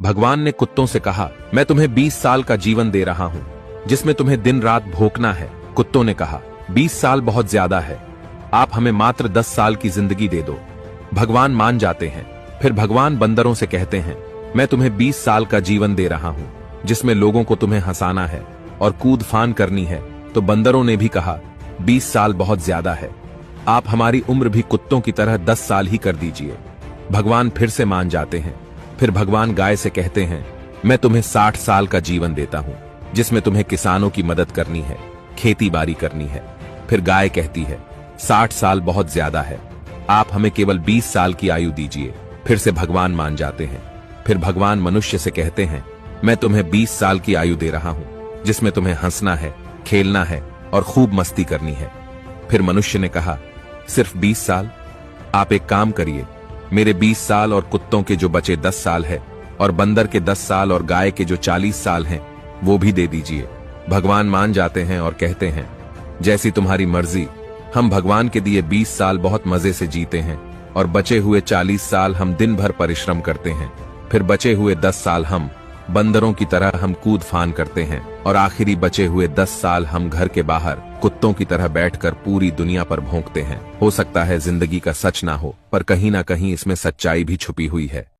भगवान ने कुत्तों से कहा, मैं तुम्हें 20 साल का जीवन दे रहा हूं, जिसमें तुम्हें दिन रात भोंकना है। कुत्तों ने कहा, 20 साल बहुत ज्यादा है, आप हमें मात्र 10 साल की जिंदगी दे दो। भगवान मान जाते हैं। फिर भगवान बंदरों से कहते हैं, मैं तुम्हें 20 साल का जीवन दे रहा हूं, जिसमें लोगों को तुम्हें हंसाना है और कूद फान करनी है। तो बंदरों ने भी कहा, 20 साल बहुत ज्यादा है, आप हमारी उम्र भी कुत्तों की तरह 10 साल ही कर दीजिए। भगवान फिर से मान जाते हैं। फिर भगवान गाय से कहते हैं, मैं तुम्हें 60 साल का जीवन देता हूं, जिसमें तुम्हें किसानों की मदद करनी है, खेती बाड़ी करनी है। फिर गाय कहती है, 60 साल बहुत ज्यादा है, आप हमें केवल 20 साल की आयु दीजिए। फिर से भगवान मान जाते हैं। फिर भगवान मनुष्य से कहते हैं, मैं तुम्हें 20 साल की आयु दे रहा हूं, जिसमें तुम्हें हंसना है, खेलना है और खूब मस्ती करनी है। फिर मनुष्य ने कहा, सिर्फ 20 साल? आप एक काम करिए, मेरे 20 साल और कुत्तों के जो बचे 10 साल है और बंदर के 10 साल और गाय के जो 40 साल हैं, वो भी दे दीजिए। भगवान मान जाते हैं और कहते हैं, जैसी तुम्हारी मर्जी। हम भगवान के दिए 20 साल बहुत मजे से जीते हैं और बचे हुए 40 साल हम दिन भर परिश्रम करते हैं। फिर बचे हुए 10 साल हम बंदरों की तरह हम कूद फान करते हैं और आखिरी बचे हुए 10 साल हम घर के बाहर कुत्तों की तरह बैठकर पूरी दुनिया पर भौंकते हैं। हो सकता है जिंदगी का सच ना हो, पर कहीं ना कहीं इसमें सच्चाई भी छुपी हुई है।